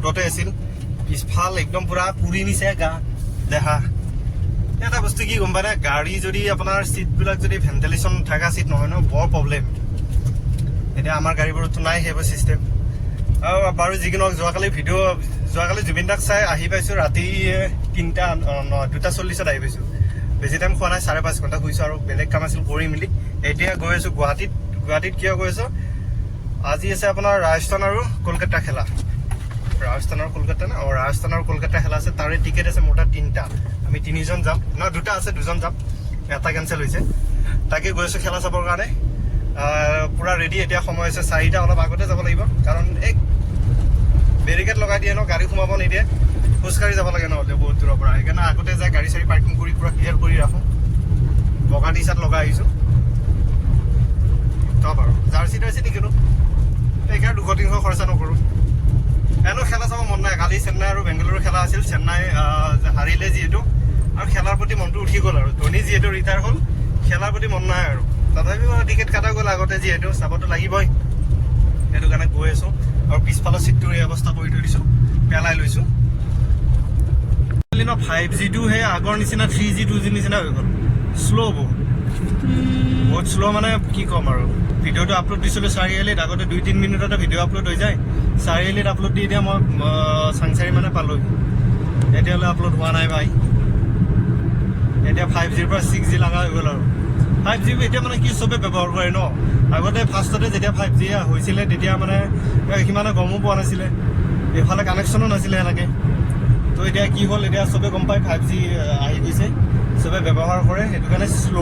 ওপৰতে আছিল পিছফাল একদম পুৰা পুৰি নিছে গা দেখা এটা বস্তু কি গম পায় না গাড়ী যদি আপোনাৰ চিটবিলাক যদি ভেন্টিলেশ্যন থকা চিট নহয় ন বৰ প্ৰব্লেম এতিয়া আমাৰ গাড়ীবোৰতো নাই সেইবোৰ চিষ্টেম আৰু বাৰু যিকোনো যোৱাকালি জুবিন দাক চাই আহি পাইছোঁ ৰাতি 2:40 আহি পাইছোঁ বেছি টাইম খোৱা নাই 5.5 ঘণ্টা শুইছোঁ আৰু বেলেগ কাম আছিল কৰি মেলি এতিয়া গৈ আছোঁ গুৱাহাটীত কিয় গৈ আছোঁ আজি আছে আপোনাৰ ৰাজস্থান আৰু কলকাতা খেলা ৰাজস্থান আৰু কলকাতা খেলা আছে তাৰে টিকেট আছে মোৰ তাত 3টা আমি 3জন যাম ন 2টা আছে 2জন যাম এটা কেঞ্চেল হৈছে তাকে গৈ আছোঁ খেলা চাবৰ কাৰণে পুৰা ৰেডি এতিয়া সময় আছে 4টা অলপ আগতে যাব লাগিব কাৰণ এক বেৰিকেড লগাই দিয়ে ন গাড়ী সোমাব নিদিয়ে খোজকাঢ়ি যাব লাগে নহ'লে বহুত দূৰৰ পৰা সেইকাৰণে আগতে যাই গাড়ী চাড়ী পাৰ্কিং কৰি পুৰা ক্লিয়াৰ কৰি ৰাখোঁ বগা টি চাৰ্ট লগাই আহিছোঁ টপ আৰু জাৰ্চি টাৰ্চি নিকিনো সেইকাৰণে 200-300 খৰচা নকৰোঁ এনেও খেলা চাব মন নাই কালি চেন্নাই আৰু বেংগালুৰু খেলা আছিল চেন্নাই হাৰিলে যিহেতু আৰু খেলাৰ প্ৰতি মনটো উঠি গ'ল আৰু ধোনী যিহেতু ৰিটায়াৰ হ'ল খেলাৰ প্ৰতি মন নাই আৰু তথাপিও টিকেট কাটা গ'ল আগতে যিহেতু চাবতো লাগিবই সেইটো কাৰণে গৈ আছোঁ আৰু পিছফালৰ চিটটোৰ এই অৱস্থা কৰি থৈ দিছোঁ পেলাই লৈছোঁ 5G টো সেই আগৰ নিচিনা 3G 2G নিচিনা হৈ গ'ল শ্ল' বহুত শ্ল' মানে কি ক'ম আৰু ভিডিঅ'টো আপলোড দিছিলোঁ চাৰিআলিত আগতে 2-3 মিনিটতে ভিডিঅ' আপলোড হৈ যায় চাৰিআলিত আপলোড দি এতিয়া মই চাংচাৰি মানে পালোঁ এতিয়ালৈ আপলোড হোৱা নাই ভাই এতিয়া 5Gৰ পৰা 6G লগা হৈ গ'ল আৰু 5G এতিয়া মানে কি চবে ব্যৱহাৰ কৰে ন আগতে ফাৰ্ষ্টতে যেতিয়া 5G হৈছিলে তেতিয়া মানে সিমানে গমো পোৱা নাছিলে এইফালে কানেকশ্যনো নাছিলে এনেকৈ তো এতিয়া কি হ'ল এতিয়া চবে গম পায় 5G আহি গৈছে চবে ব্যৱহাৰ কৰে সেইটো কাৰণে শ্ল'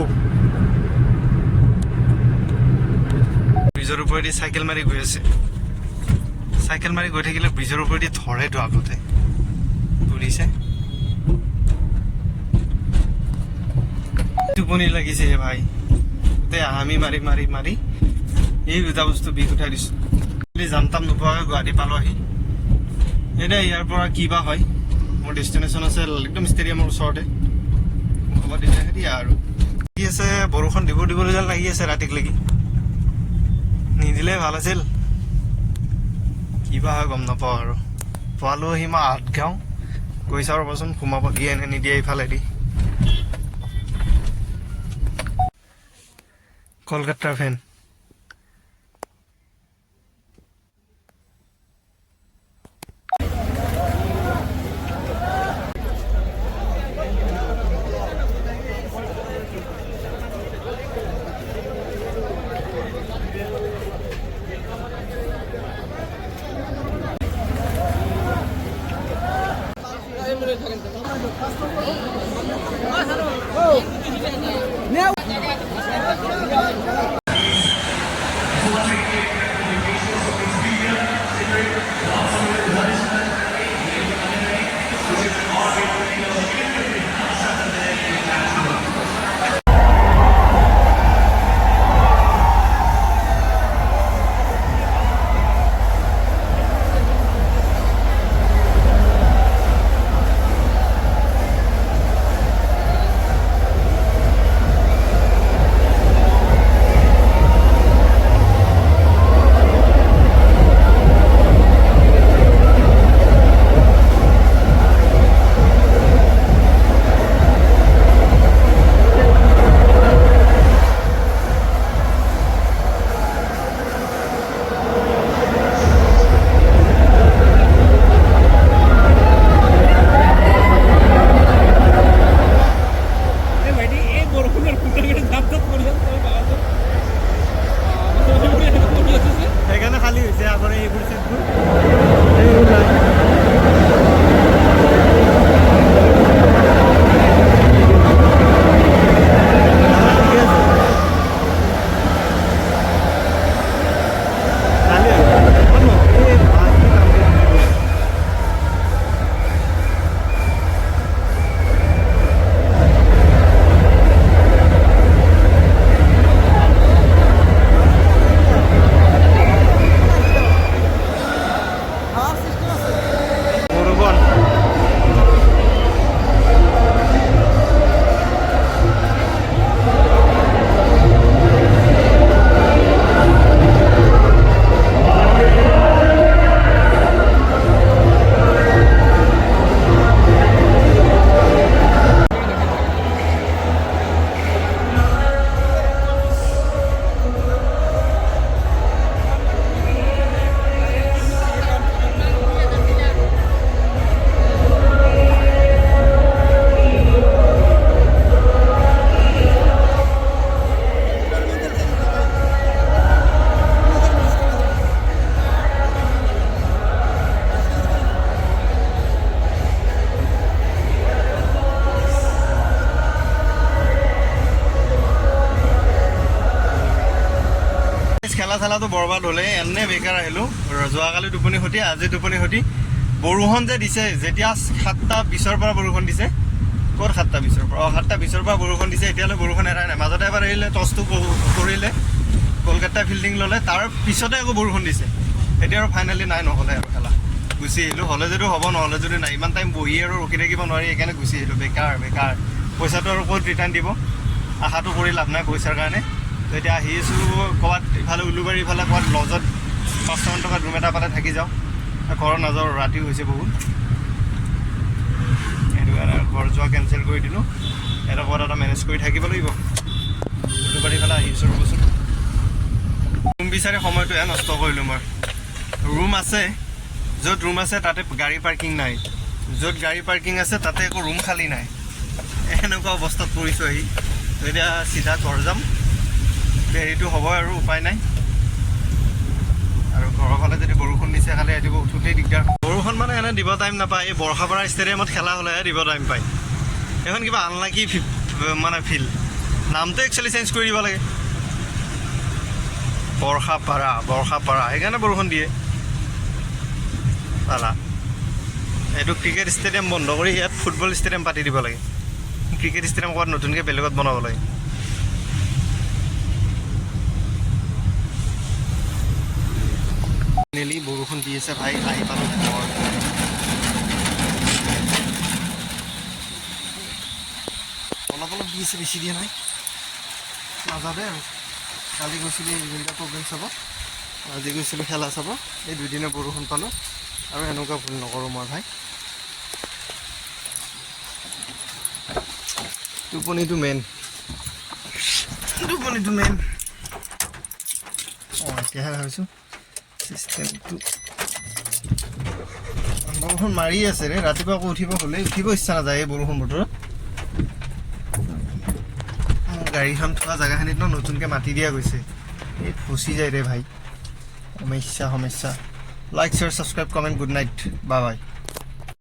ব্ৰিজৰ ওপৰেদি চাইকেল মাৰি গৈ আছে চাইকেল মাৰি গৈ থাকিলে ব্ৰিজৰ ওপৰেদি ধৰেতো আগতে বুজিছে টোপনি লাগিছে ভাই গোটেই হামি মাৰি এই দুটা বস্তু বিষ উঠাই দিছোঁ যাম তাম নোপোৱাকৈ গুৱাহাটী পালোঁ আহি এতিয়া ইয়াৰ পৰা কি বা হয় মোৰ ডেষ্টিনেশ্যন আছে একদম ষ্টেডিয়ামৰ ওচৰতে হ'ব দিলে দিয়া আৰু কি আছে বৰষুণ দিবলৈ যেন লাগি আছে ৰাতিক লাগি নিদিলে ভাল আছিল কিবা হয় গম নাপাওঁ আৰু পোৱালো সীমা 8 গাঁও গৈ চাওঁ ৰ'বচোন সোমাব দিয়ে নে নিদিয়ে ইফালেদি কলকাতাৰ ফেন সেইকাৰণে খালী হৈছে আগৰে এইবোৰ চিটবোৰ খেলা চেলাটো বৰবাদ হ'লে এনে বেকাৰ আহিলোঁ যোৱাকালি টোপনি সতি আজি টোপনি সতি বৰষুণ যে দিছে যেতিয়া 7:20 পৰা বৰষুণ দিছে ক'ত 7:20 পৰা 7:20 পৰা বৰষুণ দিছে এতিয়ালৈ বৰষুণ এৰাই নাই মাজতে এবাৰ আহিলে টছটো কৰিলে কলকাতা ফিল্ডিং ল'লে তাৰ পিছতে আকৌ বৰষুণ দিছে এতিয়া আৰু ফাইনেলি নাই নহ'লে আৰু খেলা গুচি আহিলোঁ হ'লে যদিও হ'ব নহ'লে যদি নাই ইমান টাইম বহি আৰু ৰখি থাকিব নোৱাৰি সেইকাৰণে গুচি আহিলোঁ বেকাৰ পইচাটো আৰু ক'ত ৰিটাৰ্ণ দিব আশাটো কৰি লাভ নাই পইচাৰ কাৰণে তো এতিয়া আহি আছোঁ ক'ৰবাত ইফালে উলুবাৰী ইফালে ক'ৰবাত লজত 500 টকা ৰুম এটা পালে থাকি যাওঁ ঘৰত নাযাওঁ ৰাতিও হৈছে বহুত সেইটো কাৰণে ঘৰ যোৱা কেঞ্চেল কৰি দিলোঁ এটা ক'ৰবাত এটা মেনেজ কৰি থাকিব লাগিব উলুবাৰী ফালে আহি আছোঁ ৰ'বচোন ৰুম বিচাৰি সময়টোহে নষ্ট কৰিলোঁ মই ৰুম আছে য'ত ৰুম আছে তাতে গাড়ী পাৰ্কিং নাই য'ত গাড়ী পাৰ্কিং আছে তাতে একো ৰুম খালী নাই এনেকুৱা অৱস্থাত পৰিছোঁ আহি তো এতিয়া চিধা ঘৰ যাম হেৰিটো হ'ব আৰু উপায় নাই আৰু ঘৰৰ ফালে যদি বৰষুণ দিছে খালি ৰাতিপুৱা উঠোঁতেই দিগদাৰ বৰষুণ মানে এনে দিব টাইম নাপায় এই বৰ্ষাপাৰা ষ্টেডিয়ামত খেলা হ'লেহে দিব টাইম পায় এখন কিবা আনলাকি মানে ফিল্ড নামটো একচুৱেলি চেঞ্জ কৰি দিব লাগে বৰ্ষাপাৰা সেইকাৰণে বৰষুণ দিয়ে পালা এইটো ক্ৰিকেট ষ্টেডিয়াম বন্ধ কৰি ইয়াত ফুটবল ষ্টেডিয়াম পাতি দিব লাগে ক্ৰিকেট ষ্টেডিয়াম ক'ৰবাত নতুনকৈ বেলেগত বনাব লাগে নেলি বৰষুণ দি আছে ভাই আহি পালোঁ অলপ দি আছে বেছি দিয়া নাই নাযাবে আৰু কালি গৈছিলোঁ ইভেণ্টৰ প্ৰগ্ৰেম চাব আজি গৈছিলোঁ খেলা চাব এই দুদিনৰ বৰষুণ পালোঁ আৰু এনেকুৱা ভুল নকৰোঁ মই ভাই টোপনিটো মেইন এতিয়াহে ভাবিছোঁ চিষ্টেমটো বৰষুণ মাৰি আছে ৰে ৰাতিপুৱা আকৌ উঠিব ইচ্ছা নাযায় এই বৰষুণ বতৰত গাড়ীখন থোৱা জেগাখিনিত নতুনকৈ মাটি দিয়া গৈছে এই ফচি যায় ৰে ভাই সমস্যা like share subscribe comment good night bye